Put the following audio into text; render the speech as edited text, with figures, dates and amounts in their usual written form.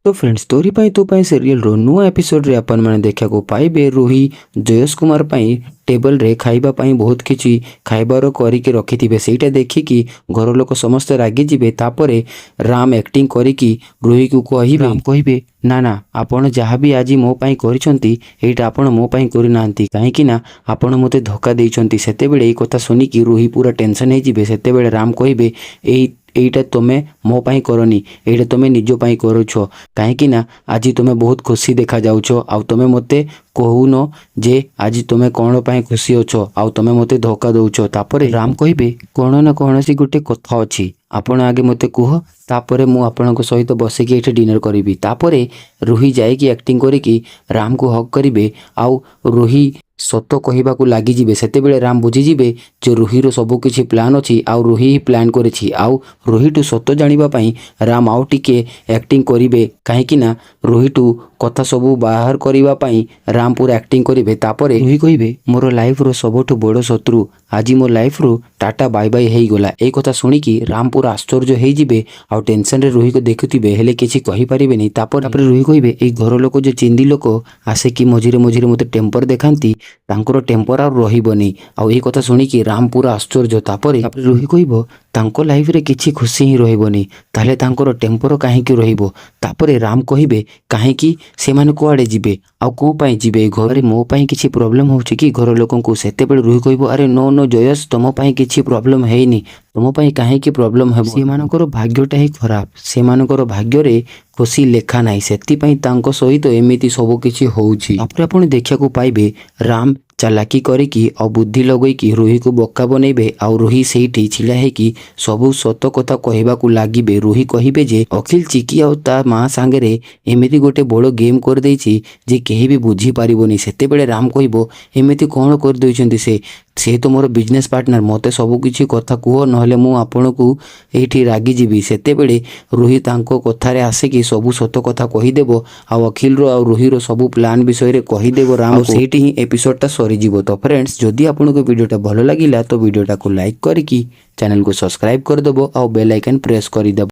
तो फ्रेंड्स तोरी पाई तो पाई सीरियल रो नुआ एपिसोड रे अपन माने देखा को पाइबे रूही जयस कुमार पाई टेबल रे खाइबा पाई बहुत किछि खाइबार करिके रखिथिबे सेटा देखिकी घर लोक समस्त रागी जिबे तापरे राम एक्टिंग करिकी रूही को कहिबे ना ना आपण जहाँ भी आज मो पाई करिसंती एटा आपण मो पाई करि नांती काहे कि ना आपण मते धोखा देइसंती सेते बेले ए कथा सुनिकी रूही पूरा टेंशन हे जिबे सेते बेले राम कहिबे एईटा तुमे मो पाई करनी एईटा तुमे निजो पाई करूछ काहे ना आज तुमे बहुत खुशी देखा जाउछ आ तुमे मते कहून जे आज तुमे कौन पाई खुशी अछ आ तुमे मते धोखा दउछ तापरे राम कहिबे कोन ना कोनसी गुटे कथा अछि आपण आगे मते कुह तापरे मु आपनक सहित बसिकी एठे डिनर करिवि तापरे रूही जायकी एक्टिंग करिकी राम को हक करिवे आउ रूही सत कहवाक लगी जिबे सेते बेले राम बुझी जिबे जे रूहीर सबु किछि प्लान अछि आउ रूही ही प्लान करिछि आउ रूहीटू सत जानिबा पई राम आउ टिके एक्टिंग करिवे काहे कि ना रूहीटू कथा सबु बाहर करिबा पई राम पूरा एक्टिंग करिवे तापरे रूही कहिबे मोर लाइफ रो सबठु बड़ शत्रु आज मो लाइफ रो टाटा बाय बाय हेई गला ए कथा सुनिकी राम पूरा आश्चर्य हेई जिबे आउ टेंशन रे रूही को देखुथिबे हेले किछि कहि परिबेनी तापरे रूही कहिबे ए घर लोक जे चिंदी लोक आसे कि मझिरे मझिरे मते टेम्पर देखांती तांकर टेम्पर आ रहिबनी आउ ए कथा सुनिकी राम पूरा आश्चर्य तापरे रूही कहिबो तांको लाइफ रे किछि खुशी ही रहिबनी ताले तांकर टेम्पर काहे कि रहिबो तापरे राम कहिबे काहे कि से माने कोआडे जिबे आ को पाई जिबे घरे मो पाई किछि प्रॉब्लम होउछि कि घर लोकन को सेते बेले रूही कहिबो अरे नो नो जयस तमो पाई किछि प्रॉब्लम हेइनी तमो पाई काहे कि प्रॉब्लम हेबो से मानकर भाग्यटा ही खराब से मानकर भाग्य रे खुशी लेखा नाही सेति पई तांको सहित एमिति सब किछि होउछि आपरे आपण देखिया को पाइबे राम चालाकी करिकी और बुद्धि लगैकी रूही को बक्का बनैबे आ रूही सेठी छिला हेकी सबु सत कथा कहबाकू लागिबे रूही कहिबे जे अखिल चिकी आ ता मां सांगरे एमिति गोटे बड़ गेम कर देछि जे केही भी बुझी पारिबोनी सेते बेले राम कहिबो एमिति कोन कर दैछन्ती से तो मोर बिजनेस पार्टनर मते सबु किछि कथा कुह नहले मु आपनकू एठी रागी जिबी सेते बेले रूही तांको कथारे आसे कि सबु सत कथा कहि देबो आ अखिल रो आ रूही रो सबु प्लान विषय रे कहि देबो राम सेठी ही एपिसोड टा सरीजिबो। तो फ्रेंड्स जदि आपनको वीडियोटा भलो लागिला तो वीडियोटा को लाइक करिकी चैनल को सब्सक्राइब कर देबो आ बेल आइकन प्रेस कर देबो।